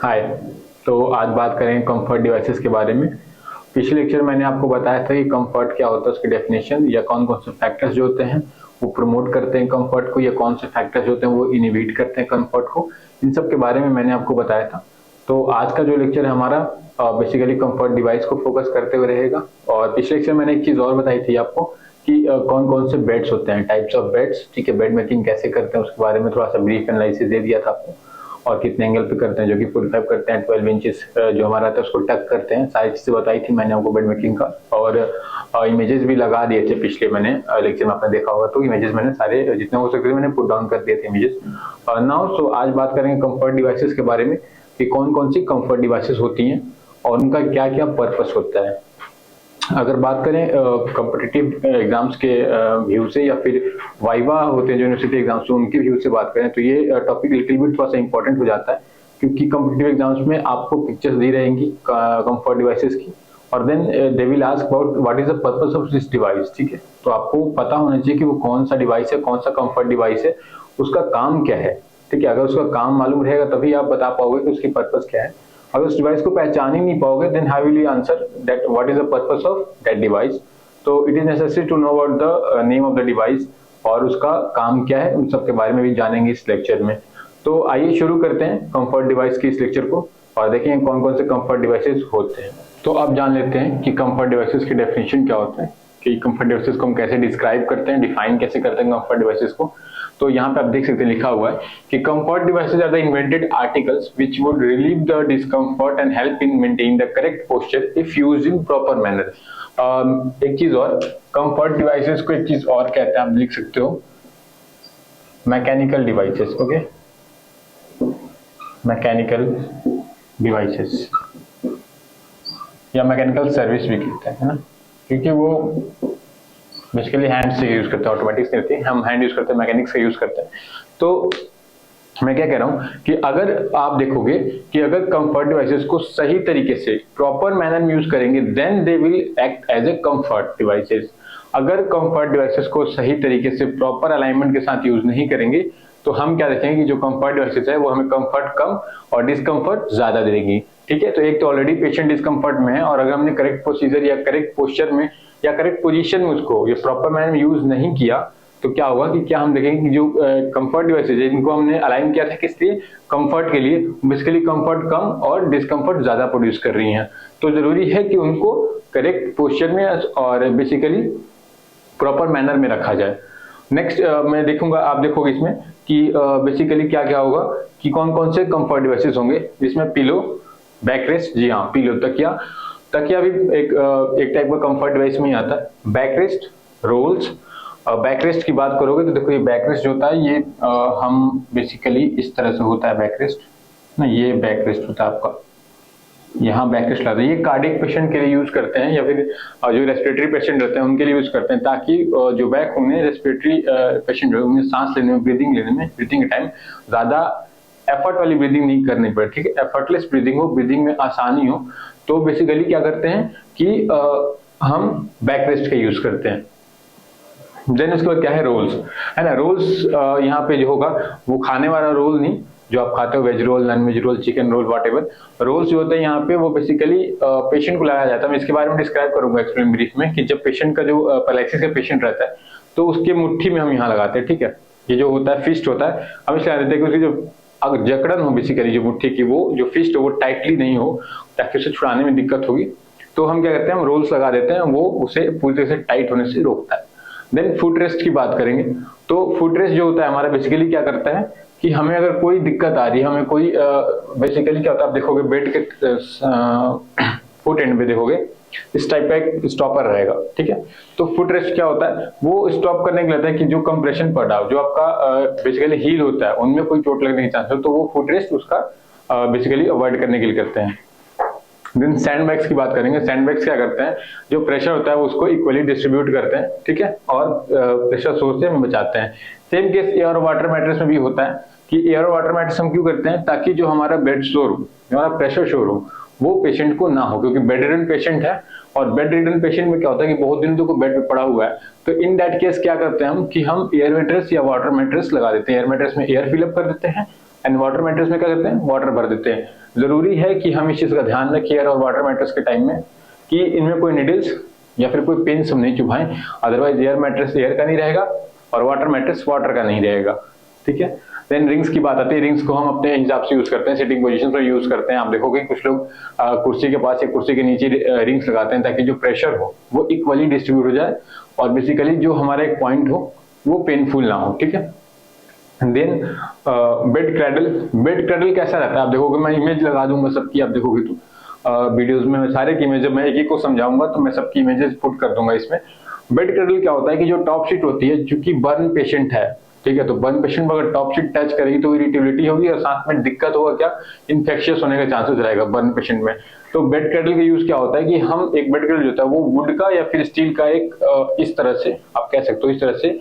हाय। तो आज बात करेंगे कंफर्ट डिवाइसेस के बारे में। पिछले लेक्चर मैंने आपको बताया था कि कंफर्ट क्या होता है, उसकी डेफिनेशन या कौन कौन से फैक्टर्स जो होते हैं वो प्रमोट करते हैं कंफर्ट को, या कौन से फैक्टर्स होते हैं वो इनहिबिट करते हैं कंफर्ट को। इन सब के बारे में मैंने आपको बताया था। तो आज का जो लेक्चर है हमारा बेसिकली कंफर्ट डिवाइस को फोकस करते हुए रहेगा। और पिछले लेक्चर मैंने एक चीज और बताई थी आपको कि कौन कौन से बेड्स होते हैं, टाइप्स ऑफ बेड्स, ठीक है, बेड मेकिंग कैसे करते हैं उसके बारे में थोड़ा सा ब्रीफ एनालिसिस दे दिया था आपको। और कितने एंगल पे करते हैं, जो कि 45 करते हैं, 12 इंचेस जो हमारा था उसको टक करते हैं, सारी चीजें बताई थी मैंने आपको बेड मेकिंग का। और इमेजेस भी लगा दिए थे पिछले मैंने लेक्चर में, आपने देखा होगा। तो इमेजेस मैंने सारे जितने हो सकते मैंने पुट डाउन कर दिए थे इमेजेस। नाउ सो आज बात करेंगे कंफर्ट डिवाइसेस के बारे में कि कौन कौन सी कंफर्ट डिवाइसेस होती हैं और उनका क्या क्या पर्पस होता है। अगर बात करें कॉम्पिटिटिव एग्जाम्स के व्यू से, या फिर वाइवा होते हैं जो यूनिवर्सिटी एग्जाम्स, तो उनके व्यू से बात करें तो ये टॉपिक लिटिल बिट थोड़ा सा इंपॉर्टेंट हो जाता है, क्योंकि कॉम्पिटिटिव एग्जाम्स में आपको पिक्चर्स दी रहेंगी कंफर्ट डिवाइसेस की, और then they will ask about what is the purpose of this device. ठीक है, तो आपको पता होना चाहिए कि वो कौन सा डिवाइस है, कौन सा कंफर्ट डिवाइस है, उसका काम क्या है। ठीक है, अगर उसका काम मालूम रहेगा तभी आप बता पाओगे कि उसकी पर्पस क्या है। अगर उस डिवाइस को पहचान ही नहीं पाओगे then how will you answer that what is the purpose of that device. तो it is necessary to know about the name of the device और उसका काम क्या है, उन सब के बारे में भी जानेंगे इस लेक्चर में। तो आइए शुरू करते हैं कंफर्ट डिवाइस की इस लेक्चर को और देखेंगे कौन कौन से कंफर्ट डिवाइसेस होते हैं। तो अब जान लेते हैं कि कंफर्ट डिवाइसेस की डेफिनेशन क्या होता है, कि कंफर्ट डिवाइसेस को हम कैसे डिस्क्राइब करते हैं, डिफाइन कैसे करते हैं कंफर्ट डिवाइसेस को। तो यहाँ पे आप देख सकते हैं लिखा हुआ है कि comfort devices are the invented articles which would relieve the discomfort and help in maintain the correct posture if used in proper manner. एक चीज और, कंफर्ट डिवाइसेस को एक चीज और कहते हैं, आप लिख सकते हो mechanical devices. Okay, mechanical devices या मैकेनिकल सर्विस भी कहते हैं, है ना, क्योंकि वो बेसिकली हैंड से यूज करते हैं, ऑटोमेटिक से होती है, हम हैंड यूज करते हैं, मैकेनिक्स का यूज करते हैं। तो मैं क्या कह रहा हूं कि अगर आप देखोगे कि अगर कंफर्ट डिवाइसेस को सही तरीके से प्रॉपर मैनर में यूज करेंगे then they will act as a comfort devices. अगर कंफर्ट डिवाइसेस को सही तरीके से प्रॉपर अलाइनमेंट के साथ यूज नहीं करेंगे तो हम क्या देखेंगे कि जो कंफर्ट डिवाइसेस है वो हमें कंफर्ट कम और डिस्कंफर्ट ज्यादा देगी। ठीक है, तो एक तो ऑलरेडी पेशेंट डिस्कंफर्ट में है, और अगर हमने करेक्ट प्रोसीजर या करेक्ट पोस्चर में या करेक्ट पोजीशन में उसको ये प्रॉपर मैनर में यूज नहीं किया तो क्या होगा कि क्या हम देखेंगे कि जो कंफर्ट डिवाइसेज है इनको हमने अलाइन किया था किस लिए, कंफर्ट के लिए, बेसिकली कंफर्ट कम और डिस्कंफर्ट ज्यादा प्रोड्यूस कर रही हैं। तो जरूरी है कि उनको करेक्ट पोस्चर में और बेसिकली प्रॉपर मैनर में रखा जाए। नेक्स्ट मैं देखूंगा, आप देखोगे इसमें कि बेसिकली क्या क्या होगा कि कौन कौन से कंफर्ट डिवाइसेस होंगे, जिसमें पिलो, बैकरेस्ट, जी हाँ पिलो, तकिया, तकिया भी एक टाइप का कंफर्ट डिवाइस में ही आता है। Backrest, roles. बैकरेस्ट की बात करोगे तो देखो ये बैकरेस्ट जो होता है ये हम बेसिकली इस तरह से होता है बैकरेस्ट ना, ये बैकरेस्ट होता है आपका, यहाँ बैकरेस्ट लाते हैं, ये कार्डियक पेशेंट के लिए यूज करते हैं या फिर जो रेस्पिरेटरी पेशेंट रहते हैं उनके लिए यूज करते हैं, ताकि जो बैक उन्हें रेस्पिरेटरी पेशेंट जो उन्हें सांस लेने में, ब्रीदिंग लेने में, ब्रीदिंग के टाइम ज्यादा एफर्ट वाली ब्रीदिंग नहीं करनी पड़े। ठीक है, एफर्टलेस ब्रीदिंग हो, ब्रीदिंग में आसानी हो। तो बेसिकली क्या करते हैं कि हम बैकरेस्ट का यूज करते हैं। देन उसके बाद क्या है, रोल्स, है ना। रोल्स यहाँ पे जो होगा वो खाने वाला रोल नहीं, जो आप खाते हो veg roll, non veg roll, chicken roll, whatever. Rolls जो होते हैं यहाँ पे वो बेसिकली पेशेंट को लगाया जाता है। मैं इसके बारे में डिस्क्राइब करूंगा एक्सप्लेन ब्रीफ में कि जब पेशेंट का जो पैरालिसिस का पेशेंट रहता है तो उसके मुट्ठी में हम यहाँ लगाते हैं। ठीक है, ये जो होता है फिस्ट होता है, हम इसलिए लगा देते हैं क्योंकि जो अगर जकड़न हो बेसिकली जो मुट्ठी की, वो जो फिस्ट हो वो टाइटली नहीं हो, ताकि उसे छुड़ाने में दिक्कत होगी। तो हम क्या करते हैं, हम रोल्स लगा देते हैं, वो उसे पूरी तरह से टाइट होने से रोकता है। देन फुट रेस्ट की बात करेंगे तो फुट रेस्ट जो होता है हमारा बेसिकली क्या करता है कि हमें अगर कोई दिक्कत आ रही है, हमें कोई बेसिकली क्या होता है, आप देखोगे बेड के फुट एंड पे देखोगे इस टाइप का एक स्टॉपर रहेगा। ठीक है, तो फुट रेस्ट क्या होता है, वो स्टॉप करने के लिए होता है कि जो कंप्रेशन पड़ रहा हो, जो आपका बेसिकली हील होता है उनमें कोई चोट लगने की चांस हो, तो वो फुट रेस्ट उसका बेसिकली अवॉइड करने के लिए करते हैं। देन सैंडबैग्स की बात करेंगे। सैंडबैग्स क्या करते हैं, जो प्रेशर होता है वो उसको इक्वली डिस्ट्रीब्यूट करते हैं। ठीक है, और प्रेशर सोर्स से हमें बचाते हैं। सेम केस एयर और वाटर मैट्रेस में भी होता है कि एयर और वाटर मैट्रेस हम क्यों करते हैं, ताकि जो हमारा बेड शोर हो, जो हमारा प्रेशर शोर हो, वो पेशेंट को ना हो, क्योंकि बेड रिडन पेशेंट है और बेड रिडन पेशेंट में क्या होता है कि बहुत दिनों तक बेड पे पड़ा हुआ है। तो इन दैट केस क्या करते हैं हम कि हम एयर मैट्रेस या वाटर मैट्रेस लगा देते हैं। एयर मैट्रेस में एयर फिलअप कर देते हैं एंड वाटर मैट्रेस में क्या करते हैं, वाटर भर देते हैं। जरूरी है कि हम इस चीज का ध्यान रखें एयर और वाटर मैट्रेस के टाइम में कि इनमें कोई निडल्स या फिर कोई पिन्स हम नहीं चुभाएं, अदरवाइज एयर मैट्रेस एयर का नहीं रहेगा और वाटर मैट्रेस वाटर का नहीं रहेगा, ठीक है। देन रिंग्स की बात आती है, रिंग्स को हम अपने हिसाब से यूज करते हैं, सिटिंग पोजीशन पर यूज करते हैं। आप देखोगे कुछ लोग कुर्सी के पास या कुर्सी के नीचे रिंग्स लगाते हैं ताकि जो प्रेशर हो वो इक्वली डिस्ट्रीब्यूट हो जाए और बेसिकली जो हमारा एक पॉइंट हो वो पेनफुल ना हो, ठीक है। देन बेड क्रैडल कैसा रहता है, आप देखोगे, मैं इमेज लगा दूंगा सबकी, आप देखोगे तो वीडियोस में सारे की इमेज, मैं एक एक को समझाऊंगा तो मैं सबकी इमेजेस पुट कर दूंगा इसमें। बेड क्रैडल क्या होता है कि जो टॉप शीट होती है, चूंकि बर्न पेशेंट है, ठीक है, तो बर्न पेशेंट में अगर टॉप शीट टच करेगी तो इरिटेबिलिटी होगी और साथ में दिक्कत होगा क्या, इन्फेक्शियस होने का चांसेस रहेगा बर्न पेशेंट में। तो बेड क्रैडल का यूज क्या होता है कि हम एक बेड क्रैडल जो होता है वो वुड का या फिर स्टील का एक इस तरह से आप कह सकते हो, इस तरह से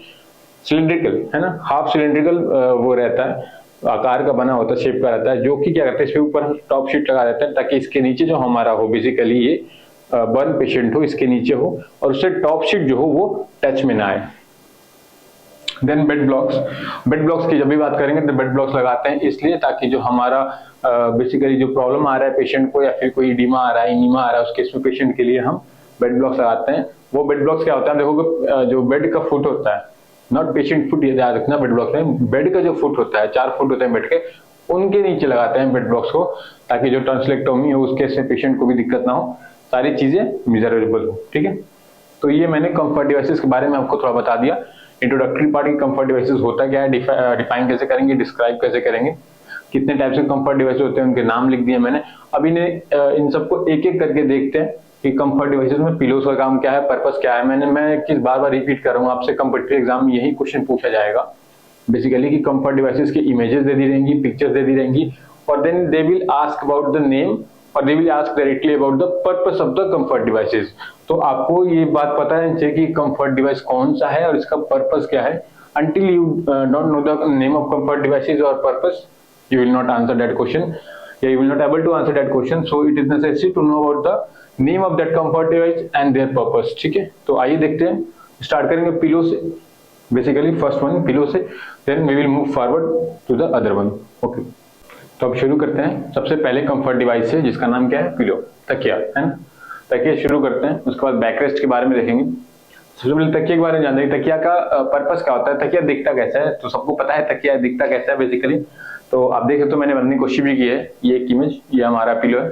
सिलिंड्रिकल है ना, हाफ सिलिंड्रिकल वो रहता है, आकार का बना होता है, शेप का रहता है, जो कि क्या करते हैं इसके ऊपर टॉप शीट लगा देते हैं ताकि इसके नीचे जो हमारा हो बेसिकली ये बर्न पेशेंट हो इसके नीचे हो और उससे टॉप शीट जो हो वो टच में ना आए। देन बेड ब्लॉक्स की जब भी बात करेंगे तो बेड ब्लॉक्स लगाते हैं इसलिए ताकि जो हमारा बेसिकली जो प्रॉब्लम आ रहा है पेशेंट को या फिर कोई इडीमा आ रहा है, इनीमा आ रहा है, उस केस में पेशेंट के लिए हम बेड ब्लॉक्स लगाते हैं। वो बेड ब्लॉक्स क्या होता है, देखो जो बेड का फुट होता है, नॉट पेशेंट फुट, ये याद रखना, बेड ब्लॉक्स में बेड का जो फुट होता है, 4 फुट होते हैं बेड के, उनके नीचे लगाते हैं बेड ब्लॉक्स को ताकि जो टॉन्सिलेक्टोमी हो उसके से पेशेंट को भी दिक्कत ना हो, सारी चीजें मिजरेबल हो, ठीक है। तो ये मैंने कंफर्ट डिवाइसेस के बारे में आपको थोड़ा बता दिया। इंट्रोडक्टरी पार्ट की कंफर्ट डिवाइसेस होता क्या है, डिफाइन कैसे करेंगे, डिस्क्राइब कैसे करेंगे, कितने टाइप्स के कंफर्ट डिवाइसेस होते हैं, उनके नाम लिख दिए मैंने। अब इन सबको एक एक करके देखते हैं कि कंफर्ट डिवाइसेस में पिलोस का काम क्या है, पर्पस क्या है। मैं किस बार रिपीट कर रहा हूँ, आपसे कॉम्पिटिटिव एग्जाम में यही क्वेश्चन पूछा जाएगा बेसिकली कि कंफर्ट डिवाइसेस की इमेजेस दे दी रहेंगी, पिक्चर्स दे दी रहेंगी और then they will ask about the name और they will ask directly about the purpose of the comfort devices. तो आपको ये बात पता है चाहिए कि कंफर्ट डिवाइस कौन सा है और इसका पर्पस क्या है। until you don't know the name of comfort devices or purpose, you will not answer that question, you will not able to answer that question, so it is necessary to know about the name of that comfort device and their purpose, ठीक है। तो आइए देखते हैं, start करेंगे pillow से, basically first one pillow से, then we will move forward to the other one, okay. तो अब शुरू करते हैं, सबसे पहले कंफर्ट डिवाइस है जिसका नाम क्या है, पिलो, तकिया है ना, तकिया शुरू करते हैं। उसके बाद बैकरेस्ट के बारे में देखेंगे। सबसे पहले तकिया के बारे में जानते हैं, तकिया का पर्पस क्या होता है, तकिया दिखता कैसा है, तो सबको पता है तकिया दिखता कैसा है बेसिकली। तो आप देखें तो मैंने बनने की कोशिश भी की है, ये एक इमेज, ये हमारा पिलो है।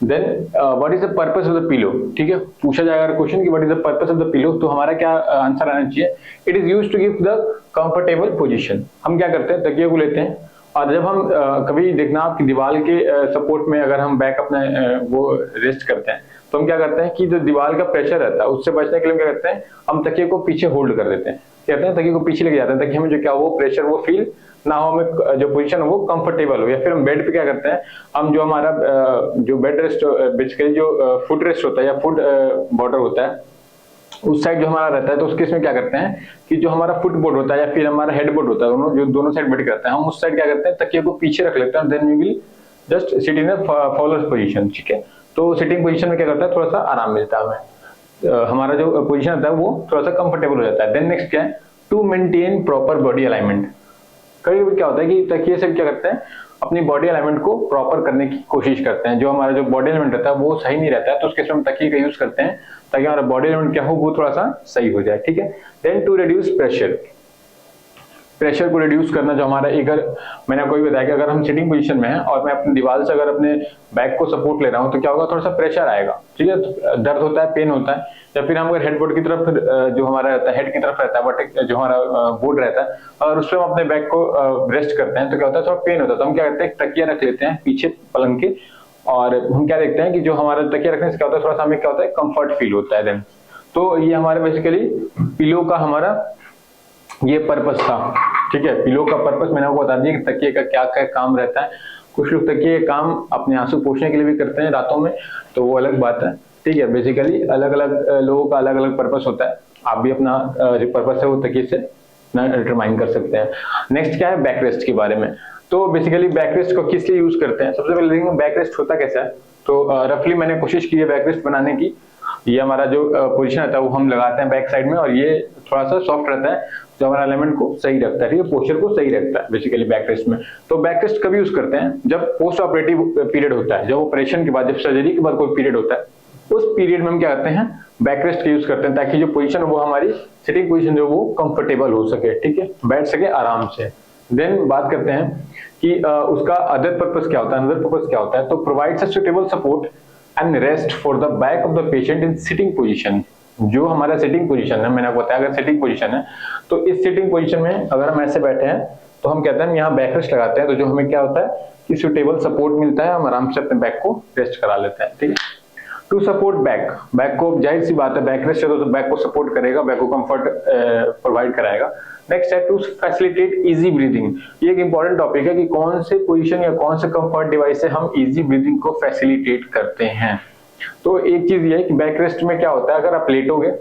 Then what is the purpose of the pillow, ठीक है, पूछा जाएगा क्वेश्चन कि what is the purpose of the pillow, तो हमारा क्या आंसर आना चाहिए, it is used to give the comfortable position. हम क्या करते हैं, तकिया को लेते हैं और जब हम कभी देखना आपकी दीवार के सपोर्ट में अगर हम बैक अपना वो रेस्ट करते हैं तो हम क्या करते हैं कि जो दीवार का प्रेशर रहता है उससे बचने के लिए क्या करते हैं, हम तकिए को पीछे होल्ड कर देते हैं, कहते हैं तकिए को पीछे लेके जाते हैं ताकि हमें जो क्या वो प्रेशर वो फील ना हो, हमें जो पोजीशन हो वो कंफर्टेबल हो। या फिर हम बेड पे क्या करते हैं, हम जो हमारा जो बेड रेस्ट बेसिकली जो फुट रेस्ट होता है या फुट बॉर्डर होता है उस साइड जो हमारा रहता है, तो उसके इसमें क्या करते हैं कि जो हमारा फुट बोर्ड होता है या फिर हमारा हेड बोर्ड होता है, दोनों साइड बैठ करते हैं, हम उस साइड क्या करते हैं तकिए को पीछे रख लेते हैं, then we will just sit in a Fowler position, ठीक है। तो सिटिंग पोजीशन में क्या करता है, थोड़ा सा आराम मिलता है हमें, हमारा जो पोजीशन होता है वो थोड़ा सा कंफर्टेबल हो जाता है। देन नेक्स्ट क्या है, to maintain proper body alignment. कभी कभी क्या होता है कि तकिए से क्या करते हैं, अपनी बॉडी अलाइनमेंट को प्रॉपर करने की कोशिश करते हैं, जो हमारा जो बॉडी अलाइनमेंट रहता है वो सही नहीं रहता है, तो उसके हम तकिए का यूज करते हैं ताकि हमारा बॉडी अलाइनमेंट क्या हो वो थोड़ा सा सही हो जाए, ठीक है। देन टू रिड्यूस प्रेशर को रिड्यूस करना, जो हमारा अगर मैंने आपको बताया कि अगर हम सिटिंग पोजीशन में हैं और मैं अपनी दीवार से अगर अपने बैक को सपोर्ट ले रहा हूं तो क्या होगा, थोड़ा सा प्रेशर आएगा, ठीक है, दर्द होता है, पेन होता है। या फिर हम अगर हेडबोर्ड की तरफ जो हमारा रहता है, हेड की तरफ रहता है, जो हमारा बोर्ड रहता है और उस पर हम अपने बैक को रेस्ट करते हैं तो क्या होता है, थोड़ा पेन होता है, तो हम क्या करते हैं तकिया रख लेते हैं पीछे पलंग के और हम क्या देखते हैं कि जो हमारा तकिया रखने से क्या होता है, थोड़ा सा हमें क्या होता है कंफर्ट फील होता है। देन तो ये हमारे बेसिकली पिलो का हमारा ये पर्पस था, ठीक है। पिलो का पर्पस मैंने आपको बता दिया कि तकिए का क्या क्या काम रहता है। कुछ लोग तकिए का काम अपने आंसू पोंछने के लिए भी करते हैं रातों में, तो वो अलग बात है, ठीक है। बेसिकली अलग अलग लोगों का अलग अलग पर्पस होता है, आप भी अपना जो पर्पस है वो तकिए से डिटरमाइन कर सकते हैं। नेक्स्ट क्या है, बैकरेस्ट के बारे में। तो बेसिकली बैकरेस्ट को किस लिए यूज करते हैं, सबसे पहले देखेंगे बैकरेस्ट होता कैसा है। तो रफली मैंने कोशिश की है बैकरेस्ट बनाने की, ये हमारा जो पोजीशन रहता है वो हम लगाते हैं बैक साइड में, और ये थोड़ा सा सॉफ्ट रहता है जो हमारा एलिमेंट को सही रखता है, ठीक है, पोस्चर को सही रखता है बेसिकली बैक रेस्ट में। तो बैक रेस्ट कभी यूज करते हैं जब पोस्ट ऑपरेटिव पीरियड होता है, जब ऑपरेशन के बाद, जब सर्जरी के बाद कोई पीरियड होता है, उस पीरियड में हम क्या करते हैं, बैक रेस्ट का यूज करते हैं, ताकि जो पोजीशन वो हमारी सिटिंग पोजीशन जो वो कंफर्टेबल हो सके, ठीक है, बैठ सके आराम से। देन बात करते हैं कि उसका अदर पर्पस क्या होता है। अदर पर्पस क्या होता है, तो provides a suitable support and rest for the back of the patient in sitting position. जो हमारा सिटिंग पोजीशन है, मैंने आपको बताया अगर सिटिंग पोजीशन है तो इस सिटिंग पोजीशन में अगर हम ऐसे बैठे हैं तो हम कहते हैं यहाँ बैक रेस्ट लगाते हैं, तो जो हमें क्या होता है कि सुटेबल सपोर्ट मिलता है, हम आराम से अपने बैक को रेस्ट करा लेते हैं, ठीक है। टू सपोर्ट बैक, बैक को जाहिर सी बात है बैक रेस्ट है तो बैक को सपोर्ट करेगा, बैक को कंफर्ट प्रोवाइड कराएगा। नेक्स्ट है टू फैसिलिटेट इजी ब्रीदिंग। ये एक इंपॉर्टेंट टॉपिक है कि कौन से पोजीशन या कौन से कंफर्ट डिवाइस से हम इजी ब्रीदिंग को फैसिलिटेट करते हैं। तो एक चीज ये है कि बैक रेस्ट में क्या होता है, अगर आप लेटोगे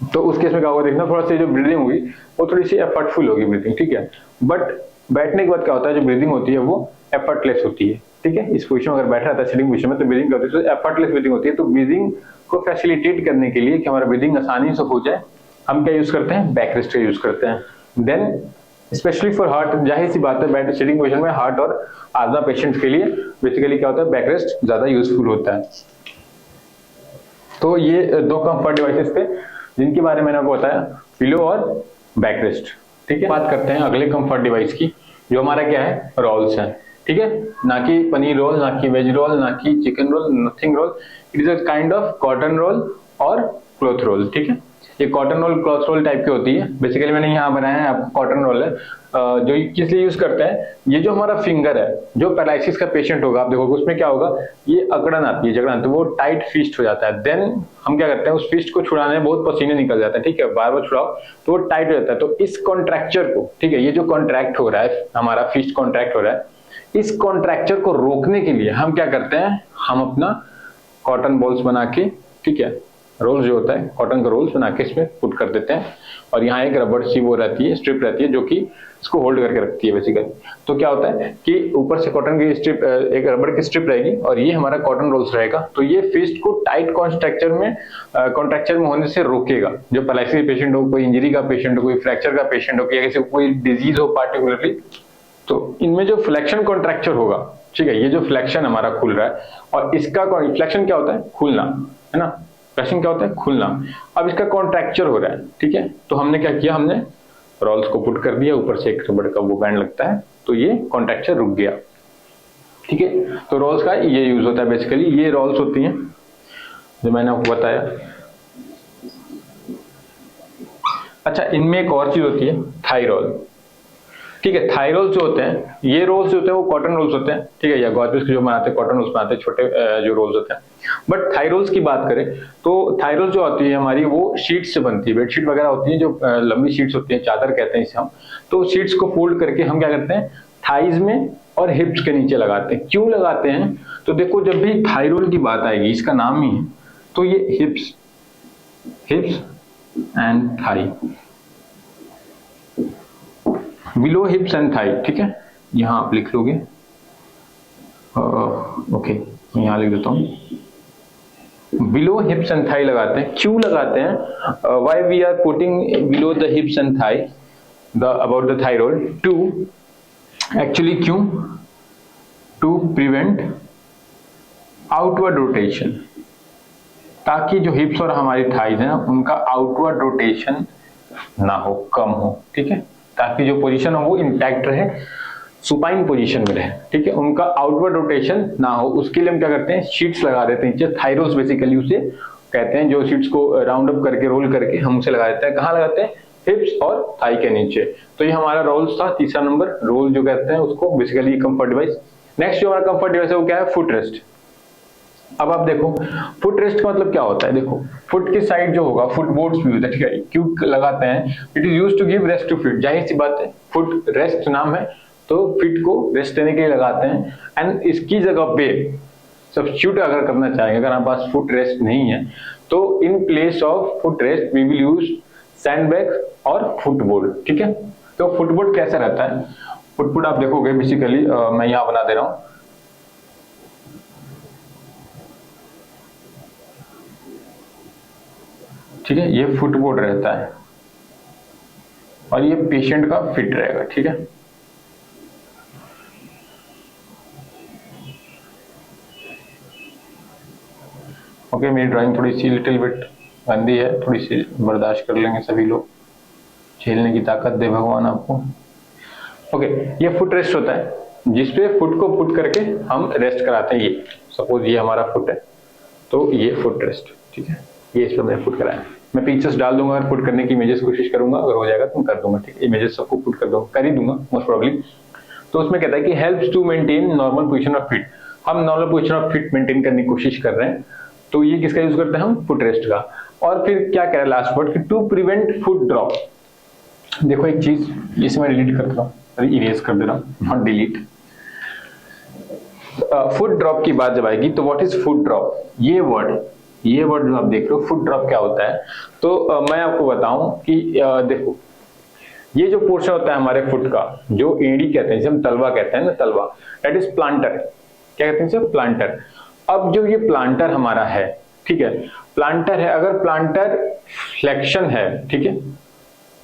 तो उस केस में क्या होगा, देखना थोड़ा सा जो ब्रीदिंग होगी वो थोड़ी सी एफर्टफुल होगी ब्रीदिंग, ठीक है। बट बैठने के बाद क्या होता है, जो ब्रीदिंग होती है वो एफर्टलेस होती है, ठीक है। इस पोजीशन में अगर बैठा रहता है सिटिंग पोजीशन में तो ब्रीदिंग क्या होती है, एफर्टलेस ब्रीदिंग होती है। तो ब्रीदिंग को फैसिलिटेट करने के लिए कि हमारा ब्रीदिंग आसानी से हो जाए, हम क्या यूज करते हैं, बैक रेस्ट का यूज करते हैं। देन स्पेशली फॉर हार्ट, जाहिर सी बात है बैठ सिटिंग पोजीशन में हार्ट और आस्मा पेशेंट्स के लिए बेसिकली क्या होता है, बैक रेस्ट ज्यादा यूजफुल होता है। तो ये दो कंफर्ट डिवाइसेस थे जिनके बारे में मैंने आपको बताया, पिलो और बैक रेस्ट, ठीक है। बात करते हैं अगले कंफर्ट डिवाइस की, जो हमारा क्या है, रोल्स है, ठीक है। ना कि पनीर रोल, ना कि वेज रोल, ना कि chicken roll, nothing roll, it is a kind of cotton roll और क्लॉथ रोल, ठीक है। ये cotton roll cloth roll type की होती है। बेसिकली मैंने यहाँ बनाया है आपको कॉटन रोल है, जो किस लिए यूज करते हैं, ये जो हमारा फिंगर है, जो पैरालिसिस का पेशेंट होगा, आप देखोगे उसमें क्या होगा, ये अकड़न आती है, जकड़न, तो वो टाइट फिस्ट हो जाता है। देन हम क्या करते हैं, उस फिस्ट को छुड़ाने में बहुत पसीने निकल जाते हैं, ठीक है, बार बार छुड़ाओ तो वो टाइट हो जाता है। तो इस कॉन्ट्रैक्चर को, ठीक है, ये जो कॉन्ट्रैक्ट हो रहा है, हमारा फिस्ट कॉन्ट्रैक्ट हो रहा है, इस कॉन्ट्रैक्चर को रोकने के लिए हम क्या करते हैं, हम अपना कॉटन बॉल्स बना के, ठीक है, रोल्स जो होता है कॉटन का रोल्स बना के इसमें पुट कर देते हैं, और यहाँ एक रबड़ सी वो रहती है, स्ट्रिप रहती है, जो कि इसको होल्ड करके रखती है बेसिकली। तो क्या होता है कि ऊपर से कॉटन की स्ट्रिप, एक रबड़ की स्ट्रिप रहेगी, और ये हमारा कॉटन रोल्स रहेगा। तो ये फिस्ट को टाइट कॉन्ट्रैक्चर में होने से रोकेगा। जो पैरालिसिस पेशेंट हो, कोई इंजरी का पेशेंट हो, कोई फ्रैक्चर का पेशेंट हो, या किसी को कोई डिजीज हो पार्टिकुलरली, तो इनमें जो फ्लेक्शन कॉन्ट्रैक्चर होगा, ठीक है, ये जो फ्लेक्शन हमारा खुल रहा है, और इसका फ्लेक्शन क्या होता है, खुलना, है ना। फ्लेक्शन क्या होता है, खुलना। अब इसका कॉन्ट्रैक्चर हो रहा है, ठीक है, तो हमने क्या किया, हमने रोल्स को पुट कर दिया, ऊपर से एक रबड़ का वो बैंड लगता है, तो ये कॉन्ट्रैक्चर रुक गया, ठीक है। तो रोल्स का ये यूज होता है बेसिकली। ये रोल्स होती हैं जो मैंने आपको बताया। अच्छा, इनमें एक और चीज होती है, थाई रोल, ठीक है। थाई रोल्स जो होते हैं, ये रोल्स जो होते हैं वो कॉटन रोल्स होते हैं, ठीक है, या गॉर्जेस के जो बनाते हैं कॉटन रोल्स बनाते हैं, छोटे जो रोल्स होते हैं। बट थाई रोल्स की बात करें तो थाई रोल्स जो होती है हमारी, वो शीट से बनती है, बेडशीट वगैरह होती है, जो लंबी शीट्स होती हैं, चादर कहते हैं इसे हम। तो शीट्स को फोल्ड करके हम क्या करते हैं, थाइज में और हिप्स के नीचे लगाते हैं। क्यों लगाते हैं, तो देखो जब भी थाई रोल की बात आएगी, इसका नाम ही है, तो ये hips and thigh, below hips and thigh, ठीक है, यहां आप लिख लोगे, ओके, यहां लिख देता हूं, बिलो हिप्स एंड थाई लगाते हैं। क्यों लगाते हैं, why we are putting below the hips and thigh, the about the thigh roll, to actually क्यों, टू प्रिवेंट आउटवर्ड रोटेशन, ताकि जो हिप्स और हमारी थाइज है उनका आउटवर्ड रोटेशन ना हो, कम हो, ठीक है, ताकि जो पोजीशन हो वो इंटैक्ट रहे, सुपाइन पोजीशन में रहे, ठीक है, उनका आउटवर्ड रोटेशन ना हो। उसके लिए हम क्या करते हैं, शीट्स लगा देते हैं नीचे, थाई रोल्स बेसिकली उसे कहते हैं, जो शीट्स को राउंड अप करके रोल करके हम उसे लगा देते हैं। कहाँ लगाते हैं, हिप्स और थाई के नीचे। तो ये हमारा रोल्स था, तीसरा नंबर रोल जो कहते हैं उसको, बेसिकली कंफर्ट डिवाइस। नेक्स्ट जो हमारा कंफर्ट डिवाइस है वो क्या है, फुट रेस्ट। अब आप देखो फुट रेस्ट का मतलब क्या होता है, देखो फुट की साइड जो होगा, फुट बोर्ड्स भी होता है, ठीक है, क्यों लगाते हैं, it is used to give rest to feet, जाहिर सी बात है, फुट रेस्ट नाम है तो फीट को रेस्ट देने के लिए लगाते हैं। एंड इसकी जगह पे सब्स्टिट्यूट अगर करना चाहेंगे, अगर हमारे पास फुट रेस्ट नहीं है, तो in place of foot rest we will use sandbag और फुटबोर्ड, ठीक है। तो फुटबोर्ड कैसा रहता है, फुटबोर्ड आप देखोगे बेसिकली, मैं यहां बना दे रहा हूं, ठीक है, ये फुटबोर्ड रहता है और ये पेशेंट का फिट रहेगा। ठीक है, ओके, मेरी ड्राइंग थोड़ी सी लिटिल बिट गंदी है, थोड़ी सी बर्दाश्त कर लेंगे सभी लोग, झेलने की ताकत दे भगवान आपको। ओके, ये फुट रेस्ट होता है जिसपे फुट को पुट करके हम रेस्ट कराते हैं। ये सपोज ये हमारा फुट है तो ये फुट रेस्ट, ठीक है, ये इस पर मैंने पुट कराया। मैं पिक्चर्स डाल दूंगा, अगर पुट करने की इमेजेस कोशिश करूंगा, अगर हो जाएगा तो मैं कर दूंगा। ठीक है, इमेजेस सबको पुट कर ही दूंगा मोस्ट प्रोबेबली। तो उसमें कहता है कि helps to maintain normal position of feet. हम normal position of feet maintain करने की कोशिश कर रहे हैं, तो ये किसका यूज करते हैं हम? फुट रेस्ट का। और फिर क्या कह रहा है लास्ट वर्ड कि टू प्रिवेंट फुट ड्रॉप। देखो एक चीज, इसे मैं डिलीट कर देता हूँ, इरेज कर दे रहा हूँ, नॉट डिलीट। फुट ड्रॉप की बात जब आएगी तो व्हाट इज फुट ड्रॉप? ये वर्ड जो आप देख रहे हो, फुट ड्रॉप क्या होता है? तो मैं आपको बताऊं कि देखो, ये जो पोर्शन होता है हमारे फुट का, जो एड़ी कहते हैं, जिसे हम तलवा कहते हैं ना, तलवा, दैट इज प्लांटर। क्या कहते हैं इसे? प्लांटर। अब जो ये प्लांटर हमारा है, ठीक है, प्लांटर है, अगर प्लांटर फ्लेक्शन है, ठीक है,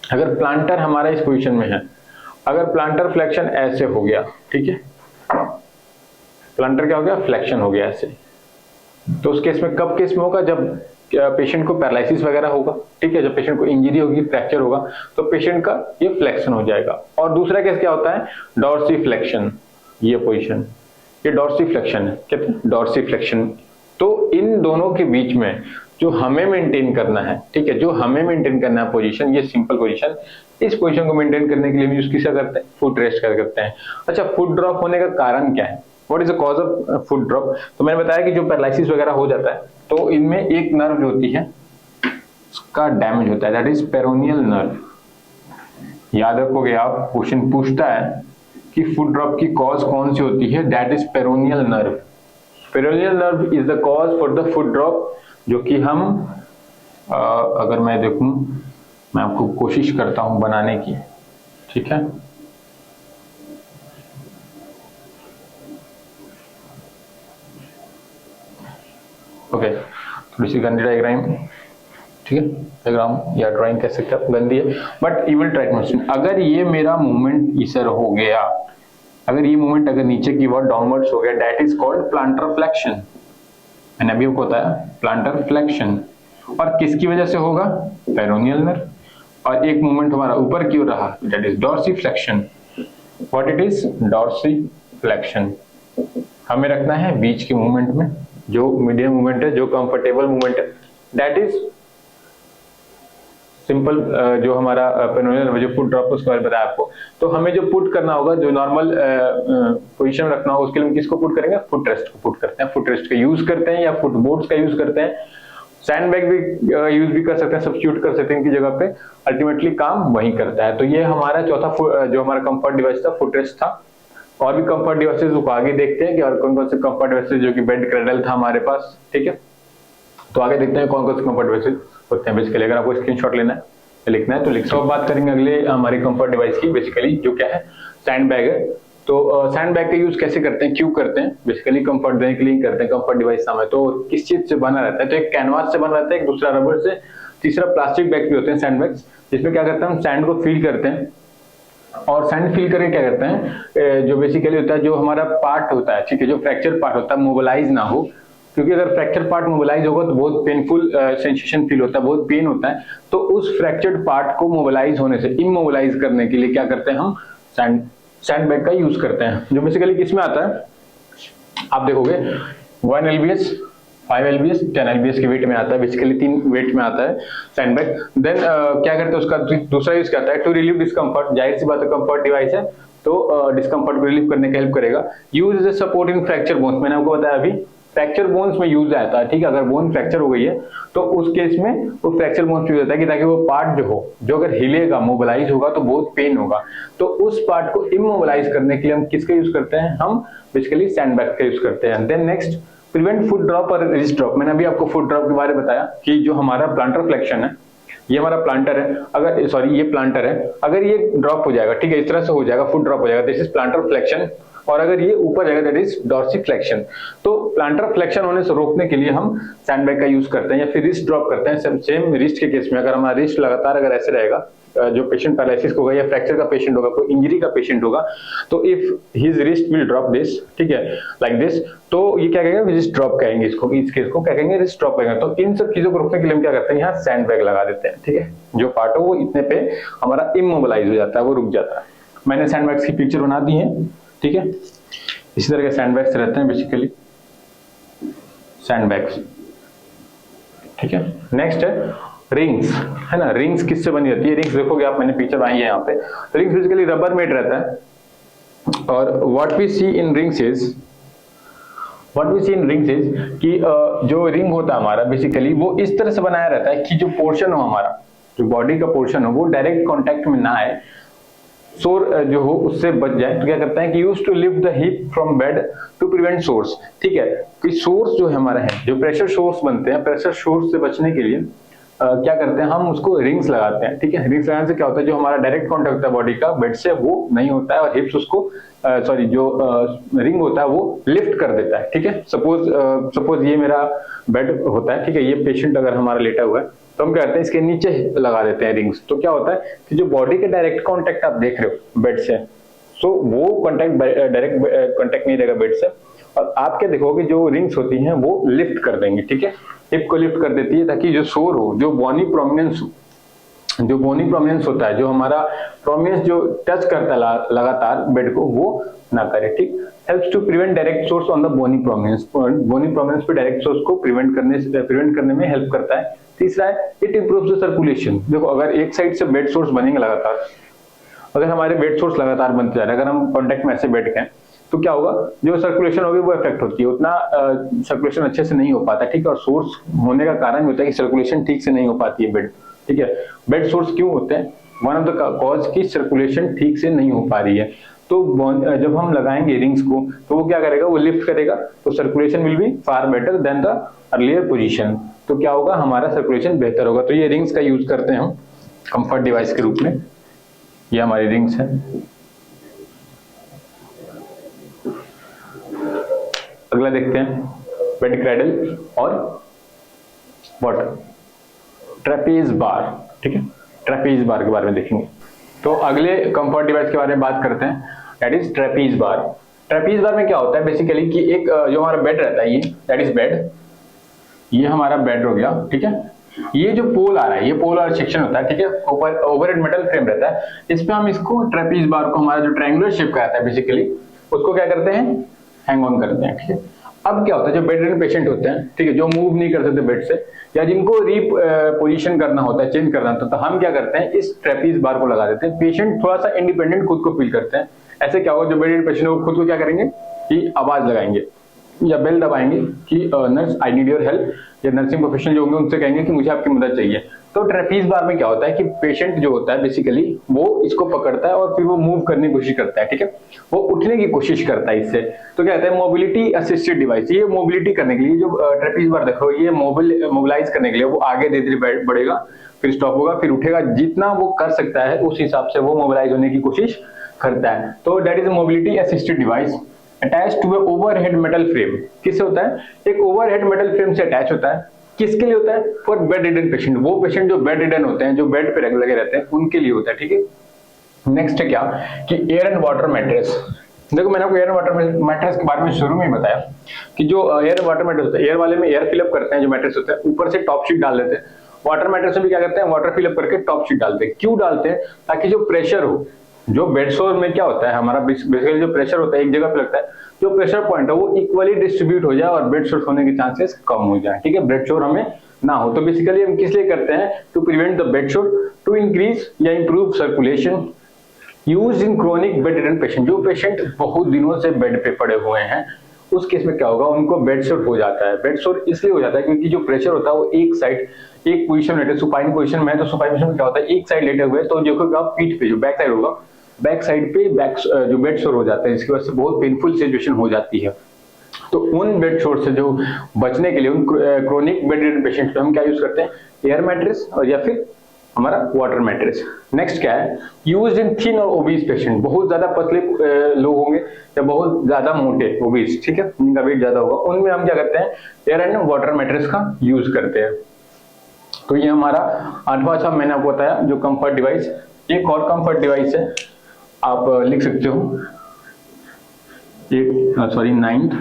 अगर प्लांटर हमारा इस पोजीशन में है, अगर प्लांटर फ्लेक्शन ऐसे हो गया, ठीक है, प्लांटर क्या हो गया? फ्लेक्शन हो गया ऐसे, तो उस केस में कब केस में होगा? जब पेशेंट को पैरालिसिस वगैरह होगा, ठीक है, जब पेशेंट को इंजरी होगी, फ्रैक्चर होगा, तो पेशेंट का ये फ्लेक्शन हो जाएगा। और दूसरा केस क्या होता है? Dorsiflexion. ये पोजीशन, ये डॉर्सी फ्लेक्शन है, कहते हैं डॉर्सी फ्लेक्शन। तो इन दोनों के बीच में जो हमें मेंटेन करना है, ठीक है, जो हमें मेंटेन करना है पोजीशन, ये सिंपल पोजीशन, इस पोजीशन को मेंटेन करने के लिए यूज किसका करते हैं? फुट रेस्ट का करते हैं। अच्छा, फुट ड्रॉप होने का कारण क्या है? What is the cause of foot drop? तो मैंने बताया कि जो पैरालिसिस वगैरह हो जाता है तो इनमें एक नर्व जो होती है उसका डैमेज होता है, दैट इज पेरोनियल नर्व। याद रखोगे आप, क्वेश्चन पूछता है कि फुट ड्रॉप की कॉज कौन सी होती है? That is peroneal nerve. Peroneal nerve is the cause for the foot drop, जो कि हम अगर मैं देखूं, मैं आपको कोशिश करता हूं बनाने की, ठीक है, ओके, थोड़ी सी गंदी डायग्राम, ठीक है, डायग्राम या ड्राइंग कह सकते हैं, गंदी है, but you will try to understand. अगर ये मेरा मूवमेंट इधर हो गया, अगर ये मूवमेंट अगर नीचे की ओर डाउनवर्ड्स हो गया, that is called planter flexion. मैंने अभी आपको बताया प्लांटर फ्लेक्शन। और किसकी वजह से होगा? Peroneal nerve. और एक मूवमेंट हमारा ऊपर की ओर रहा, that is dorsiflexion. What it is? Dorsiflexion. हमें रखना है बीच के मूवमेंट में, जो मीडियम मूवमेंट है, जो कंफर्टेबल मूवमेंट है, दैट इज सिंपल। जो हमारा पेरोनियल जो फुट ड्रॉप उसके बारे में बताया आपको, तो हमें जो पुट करना होगा, जो नॉर्मल पोजीशन में रखना होगा, उसके लिए हम किसको पुट करेंगे? फुट रेस्ट को पुट करते हैं। फुट रेस्ट का यूज करते हैं या फुट बोर्ड्स का यूज करते हैं। सैंड बैग भी यूज भी कर सकते हैं, सब्स्टिट्यूट कर सकते हैं इनकी जगह पे, अल्टीमेटली काम वही करता है। तो ये हमारा चौथा जो हमारा कंफर्ट डिवाइस था, फुट रेस्ट था। और भी कंफर्ट डिवाइसेस को आगे देखते हैं कि और कौन कौन से कंफर्ट डिवाइसेस, जो कि बेड क्रेडल था हमारे पास, ठीक है, तो आगे देखते हैं कौन कौन से कंफर्ट डिवाइसेस होते हैं। बेसिकली अगर आपको स्क्रीनशॉट लेना है, लिखना है तो लिख सकते हो। बात करेंगे अगले हमारे कंफर्ट डिवाइस की, बेसिकली जो क्या है? सैंड बैग है। तो सैंड बैग का यूज कैसे करते हैं, क्यों करते हैं? बेसिकली कंफर्ट देने के लिए करते हैं। कंफर्ट डिवाइस नाम है, तो किस चीज से बना रहता है? तो एक कैनवास से बना रहता है, एक दूसरा रबर से, तीसरा प्लास्टिक बैग भी होते हैं सैंड बैग्स, जिसमें क्या करते हैं हम सैंड को फील करते हैं। और सैंड फील करके क्या करते हैं, जो बेसिकली होता है, जो हमारा पार्ट होता है, ठीक है, जो फ्रैक्चर पार्ट होता है, मोबिलाइज ना हो, क्योंकि अगर फ्रैक्चर पार्ट मोबिलाइज होगा तो बहुत पेनफुल सेंसेशन फील होता है, बहुत पेन होता है। तो उस फ्रैक्चर्ड पार्ट को मोबिलाइज होने से, इमोबिलाइज करने के लिए क्या करते हैं हम? सैंड बैग का यूज करते हैं, जो बेसिकली किसमें आता है? आप देखोगे 1 LBS, 5 LBS, 10 LBS के वेट में आता है, बेसिकली 3 वेट में आता है सैंड बैग। देन क्या करते हैं, उसका दूसरा यूज क्या आता है? To relieve discomfort. जाहिर सी बात है, कंफर्ट डिवाइस है तो डिस्कम्फर्ट को रिलीव करने का हेल्प करेगा। Use as a support in fracture bones. मैंने आपको बताया अभी, फ्रैक्चर बोन्स में यूज आता है, ठीक है, अगर बोन फ्रैक्चर हो गई है तो उस केस में वो फ्रैक्चर बोन्स यूज आता है कि ताकि वो पार्ट जो हो, जो अगर हिलेगा, मोबिलाइज होगा तो बहुत पेन होगा, तो उस पार्ट को इमोबिलाइज करने के लिए हम किसका यूज करते हैं? हम बेसिकली सैंड बैग का यूज करते हैं। Then next, prevent foot drop और रिस्ट ड्रॉप। मैंने अभी आपको फुट ड्रॉप के बारे में बताया कि जो हमारा प्लांटर फ्लेक्शन है, ये हमारा प्लांटर है, अगर सॉरी ये प्लांटर है, अगर ये ड्रॉप हो जाएगा, ठीक है, इस तरह से हो जाएगा, फुट ड्रॉप हो जाएगा, दिस इज प्लांटर फ्लेक्शन। और अगर ये ऊपर जाएगा दैट इज डॉर्सिफ्लेक्शन। तो प्लांटर फ्लेक्शन होने से रोकने के लिए हम सैंडबैग का यूज करते हैं या फिर रिस्ट ड्रॉप करते हैं। सेम रिस्ट के केस में अगर हमारा रिस्ट लगातार अगर ऐसे रहेगा, जो पेशेंट पैरालिसिस होगा या फ्रैक्चर का पेशेंट होगा, कोई इंजरी का पेशेंट होगा, तो if his wrist will drop this, ठीक है, लाइक दिस, तो ये क्या कहेंगे, रिस्ट ड्रॉप कहेंगे इसको, इस केस को क्या कहेंगे, रिस्ट ड्रॉप कहेंगे। तो इन सब चीजों को रोकने के लिए हम क्या करते हैं, यहाँ सैंडबैग लगा देते हैं, ठीक है। जो पार्ट हो वो इतने पे हमारा इमोबिलाइज हो जाता है, वो रुक जाता है। मैंने सैंडबैग्स की पिक्चर बना दी है, ठीक है। इसी तरह के सैंडबैग्स रहते हैं बेसिकली, सैंडबैग्स, ठीक है। नेक्स्ट है रिंग्स, है ना। रिंग्स किससे बनी रहती है, रिंग्स देखोगे आप, मैंने पिक्चर बनाई है यहाँ पे। रिंग्स बेसिकली रबर मेड रहता है और what we see in rings is कि जो रिंग होता है हमारा बेसिकली वो इस तरह से बनाया रहता है कि जो पोर्शन हो हमारा, जो बॉडी का पोर्शन हो, वो डायरेक्ट कांटेक्ट में ना आए, सोर जो हो उससे बच जाए। तो क्या करता है कि use to lift the hip from bed to prevent sores, ठीक है। कि सोर्स जो है हमारा है, जो प्रेशर सोर्स बनते हैं, प्रेशर सोर्स से बचने के लिए क्या करते हैं, हम उसको रिंग्स लगाते हैं, ठीक है। रिंग्स लगाने से क्या होता है, जो हमारा डायरेक्ट कांटेक्ट होता है बॉडी का बेड से वो नहीं होता है और हिप्स उसको सॉरी जो रिंग होता है वो लिफ्ट कर देता है, ठीक है। सपोज ये मेरा बेड होता है, ठीक है। ये पेशेंट अगर हमारा लेटा हुआ है तो हम क्या करते हैं, इसके नीचे लगा देते हैं रिंग्स। तो क्या होता है कि जो बॉडी के डायरेक्ट कांटेक्ट आप देख रहे हो बेड से, तो वो कांटेक्ट डायरेक्ट कांटेक्ट नहीं रहेगा बेड से, और आप क्या देखोगे जो रिंग्स होती हैं वो लिफ्ट कर देंगे, ठीक है। हिप को लिफ्ट कर देती है ताकि जो शोर हो, जो बोनी प्रोमिनेंस होता है, जो हमारा प्रोमिनेंस जो टच करता है लगातार बेड को, वो ना करे, ठीक। Helps to prevent direct sores on the bony prominence पे डायरेक्ट सोर्स को प्रिवेंट करने में हेल्प करता है। तीसरा है इट इंप्रूव्स द सर्कुलेशन। देखो अगर एक साइड से बेड सोर्स बनेंगे लगातार, अगर हमारे बेड सोर्स लगातार बनते जा रहे हैं, अगर हम कॉन्टेक्ट में ऐसे बैठ गए तो क्या होगा, जो सर्कुलेशन होगी वो इफेक्ट होती है, उतना सर्कुलेशन अच्छे से नहीं हो पाता, ठीक है। और सोर्स होने का कारण होता है कि सर्कुलेशन ठीक से नहीं हो पाती है बेड, ठीक है। बेड सोर्स क्यों होते हैं, वन ऑफ द कॉज की सर्कुलेशन ठीक से नहीं हो पा रही है। तो जब हम लगाएंगे रिंग्स को तो वो क्या करेगा, वो लिफ्ट करेगा, तो circulation will be far better than the earlier position. तो क्या होगा, हमारा सर्कुलेशन बेहतर होगा। तो ये रिंग्स का यूज करते हैं हम कंफर्ट डिवाइस के रूप में। ये हमारी रिंग्स है। अगला देखते हैं बेड क्रैडल और व्हाट, ट्रेपीज बार, ठीक है। ट्रेपीज बार के बारे में देखेंगे। तो अगले कंफर्ट डिवाइस के बारे में बात करते हैं, that is trapeze bar. Trapeze बार में क्या होता है बेसिकली कि एक जो हमारा बेड रहता है, ये दैट इज बेड, ये हमारा बेड हो गया, ठीक है। ये जो पोल आ रहा है, ये पोल और सेक्शन होता है, ठीक है। ऊपर ओवरहेड मेटल फ्रेम रहता है, इस पे हम इसको ट्रेपीज बार को, हमारा जो ट्रायंगुलर शेप का आता है बेसिकली, उसको क्या करते हैं, हैंग ऑन करते हैं, ठीक है। अब क्या होता है, जो बेड रिडन पेशेंट होते हैं, ठीक है, जो मूव नहीं कर सकते बेड से, या जिनको पोजीशन करना होता है, चेंज करना होता है, तो हम क्या करते हैं, इस ट्रेपीज बार को लगा देते हैं। पेशेंट थोड़ा सा इंडिपेंडेंट खुद को फील करते हैं। ऐसे क्या होगा, जो बेड रिडन पेशेंट है वो खुद को क्या करेंगे कि आवाज लगाएंगे या बेल दबाएंगे कि nurse I need your help, या नर्सिंग प्रोफेशनल जो होंगे उनसे कहेंगे कि मुझे आपकी मदद चाहिए। तो ट्रेपीज बार में क्या होता है कि पेशेंट जो होता है बेसिकली वो इसको पकड़ता है और फिर वो मूव करने की कोशिश करता है, ठीक है, वो उठने की कोशिश करता है इससे। तो क्या कहते हैं, मोबिलिटी असिस्टेड डिवाइस। ये मोबिलिटी करने के लिए, जो ट्रेपीज बार देखो, ये मोबिलाइज करने के लिए वो आगे धीरे धीरे बढ़ेगा, फिर स्टॉप होगा, फिर उठेगा। जितना वो कर सकता है उस हिसाब से वो मोबिलाइज होने की कोशिश करता है। तो that is mobility assisted device attach to a overhead metal frame. किससे होता है, एक ओवरहेड मेटल फ्रेम से अटैच होता है। किसके लिए होता है, फॉर बेड रिडन पेशेंट। वो पेशेंट जो बेड रिडन होते हैं, जो बेड पे लगे रहते हैं, उनके लिए होता है, ठीक है। नेक्स्ट है क्या कि एयर एंड वाटर मैट्रेस। देखो मैंने आपको एयर वाटर मैट्रेस के बारे में शुरू में ही बताया कि जो एयर वाटर मैट्रेस होता है, एयर वाले में एयर फिलअप करते हैं जो मैट्रेस होता है, ऊपर से टॉप शीट डाल देते हैं। वाटर मैट्रेस में भी क्या करते हैं, वाटर फिलअप करके टॉप शीट डालते हैं। क्यों डालते हैं, ताकि जो प्रेशर हो, जो बेड सोर में क्या होता है हमारा बेसिकली जो प्रेशर होता है एक जगह पे लगता है, जो प्रेशर पॉइंट है वो इक्वली डिस्ट्रीब्यूट हो जाए और बेड शोर होने के चांसेस कम हो जाए, ठीक है, बेड शोर हमें ना हो। तो बेसिकली हम किस लिए करते हैं, to prevent the bedsore, to increase या improve circulation, use in chronic bedridden patient. जो पेशेंट बहुत दिनों से बेड पे पड़े हुए हैं, उस केस में क्या होगा, उनको बेड शोर हो जाता है। बेड शोर इसलिए हो जाता है क्योंकि जो प्रेशर होता है वो एक साइड, एक पोजीशन में, सुपाइन पोजीशन में है, तो सुपाइन पोजीशन में क्या होता है, एक साइड लेटे हुए, तो जो आप पीठ पे जो बैक साइड होगा, बैक साइड पे जो बेड शोर हो जाता है, जिसकी वजह से बहुत पेनफुल सिचुएशन हो जाती है। तो उन बेड शोर से जो बचने के लिए, उन क्रोनिक बेड रिडन पेशेंट्स पे हम क्या यूज करते हैं, एयर मैट्रेस और या फिर हमारा वाटर मैट्रेस। नेक्स्ट क्या है, यूज्ड इन थिन और ओबीस पेशेंट, बहुत ज्यादा पतले लोग होंगे या बहुत ज्यादा मोटे ओबीस, ठीक है, जिनका वेट ज्यादा होगा, उनमें हम क्या करते हैं, एयर एंड वाटर मैट्रेस का यूज करते हैं। तो ये हमारा 8वां मैंने आपको बताया जो कंफर्ट डिवाइस। एक और कंफर्ट डिवाइस है, आप लिख सकते हो, sorry 9th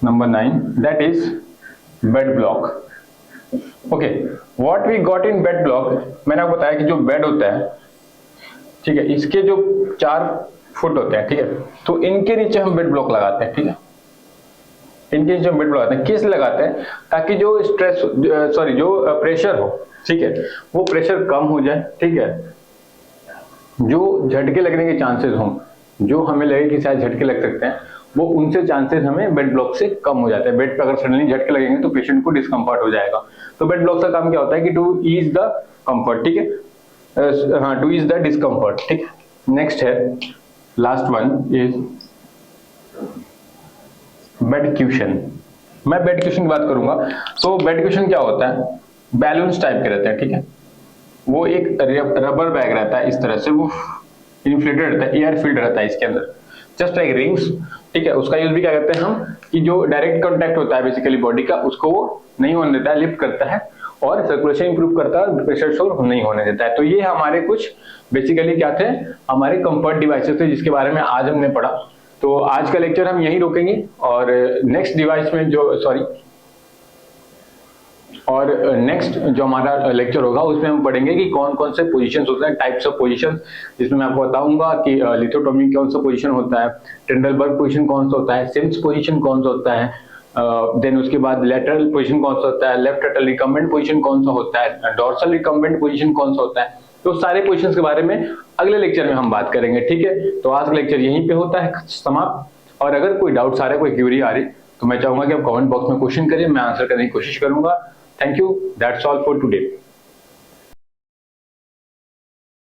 number 9, that is bed block. Okay, what we got in bed block, मैंने आपको बताया कि जो बेड होता है, ठीक है, इसके जो 4 फुट होते हैं, ठीक है, तो इनके नीचे हम बेड ब्लॉक लगाते हैं, ठीक है, इनके नीचे हम बेड ब्लॉक लगाते हैं। किस लगाते हैं, ताकि जो स्ट्रेस सॉरी जो प्रेशर हो, ठीक है, वो प्रेशर कम हो जाए, ठीक है, जो झटके लगने के चांसेस हों, जो हमें लगे कि शायद झटके लग सकते हैं, वो उनसे चांसेस हमें बेड ब्लॉक से कम हो जाते हैं। बेड पे अगर सडनली झटके लगेंगे तो पेशेंट को डिस्कम्फर्ट हो जाएगा। तो बेड ब्लॉक का काम क्या होता है कि टू ईज द कंफर्ट, ठीक है, हाँ, टू ईज द डिस्कम्फर्ट, ठीक है। नेक्स्ट है, last one is bed caution. मैं बेड क्यूशन की बात करूंगा। तो बेड क्यूशन क्या होता है, बैलून्स टाइप के रहते हैं, ठीक है, वो एक रबर बैग रहता है, इस तरह से वो इन्फ्लेटेड रहता है, एयर फिल्ड रहता है इसके अंदर, जस्ट लाइक रिंग्स, ठीक है। उसका यूज भी क्या करते हैं हम, कि जो डायरेक्ट कांटेक्ट होता है बेसिकली बॉडी का, उसको वो नहीं होने देता है, लिफ्ट करता है और सर्कुलेशन इंप्रूव करता है, प्रेशर शो नहीं होने देता है। तो ये हमारे कुछ बेसिकली क्या थे, हमारे कंफर्ट डिवाइसेस थे, जिसके बारे में आज हमने पढ़ा। तो आज का लेक्चर हम यहीं रोकेंगे और नेक्स्ट डिवाइस में नेक्स्ट जो हमारा लेक्चर होगा उसमें हम पढ़ेंगे कि कौन कौन से पोजीशंस होते हैं, टाइप्स ऑफ पोजीशंस, जिसमें मैं आपको बताऊंगा कि लिथोटोमी कौन सा पोजीशन होता है, टेंडलबर्ग पोजीशन कौन सा होता है, सिम्स पोजीशन कौन सा होता है, देन उसके बाद लेटरल पोजीशन कौन सा होता है, लेफ्ट लेटरल रिकम्बेंट पोजीशन कौन सा होता है, डोर्सल रिकम्बेंट पोजीशन कौन सा होता है। तो सारे पोजीशंस के बारे में अगले लेक्चर में हम बात करेंगे, ठीक है। तो आज का लेक्चर यहीं पे होता है समाप्त। और अगर कोई डाउट्स आ रहे, कोई क्वेरी आ रही, तो मैं चाहूंगा कि आप कमेंट बॉक्स में क्वेश्चन करिए, मैं आंसर करने की कोशिश करूंगा। Thank you. That's all for today.